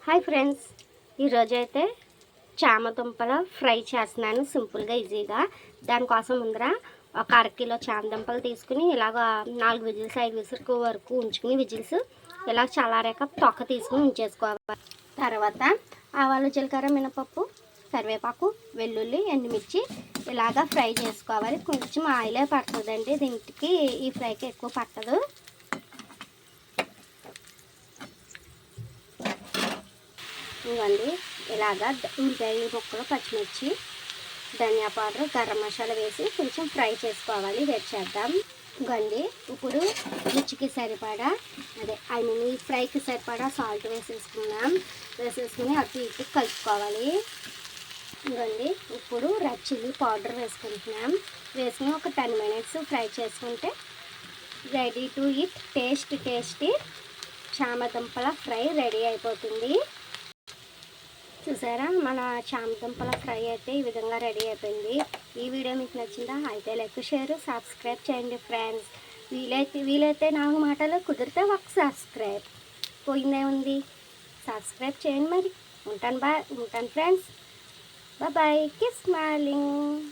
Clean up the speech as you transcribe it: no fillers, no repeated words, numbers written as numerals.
Hi friends, ఈరోజైతే చామదుంపల fry చేస్తున్నాను సింపుల్గా ఈజీగా. దానికోసం ముందర ఒక అరకిలో చామదుంపలు తీసుకుని ఇలాగ 4 విజిల్స్ 5 విజిల్స్ వరకు ఉంచుకుని విజిల్స్ ఇలా చల్లారాక తొక్క తీసుకుని ఉంచేసుకోవాలి. తర్వాత ఆవాలు జీలకర్ర మినపప్పు కరివేపాకు వెల్లుల్లి ఎండుమిర్చి ఇలాగా ఫ్రై చేసుకోవాలి. కొంచెం ఆయిలే పడుతుందండి, దీనికి ఈ ఫ్రైకి ఎక్కువ పట్టదు. ఇవ్వండి ఇలాగా ఉల్లిపాయ ముక్కలు పచ్చిమిర్చి ధనియా పౌడర్ గరం మసాలా వేసి కొంచెం ఫ్రై చేసుకోవాలి. వేడి చేద్దాం. ఇవ్వండి ఇప్పుడు రుచికి సరిపడా ఈ ఫ్రైకి సరిపడా సాల్ట్ వేసేసుకుని అటు ఇటు కలుపుకోవాలి. ఇవ్వండి ఇప్పుడు రెడ్ చిల్లీ పౌడర్ వేసుకుంటున్నాం. వేసుకుని ఒక 10 మినిట్స్ ఫ్రై చేసుకుంటే రెడీ టు ఈట్ టేస్టీ చామదుంపల ఫ్రై రెడీ అయిపోతుంది. చూసారా, మన చామదుంపల ఫ్రై అయితే ఈ విధంగా రెడీ అయిపోయింది. ఈ వీడియో మీకు నచ్చిందా? అయితే లైక్ షేర్ సబ్స్క్రైబ్ చేయండి ఫ్రెండ్స్. వీలైతే నాకు మాటలు కుదిరితే ఒక సబ్స్క్రైబ్ పోయిందే ఉంది, సబ్స్క్రైబ్ చేయండి. మరి ఉంటాను ఫ్రెండ్స్. బాయ్. Keep smiling.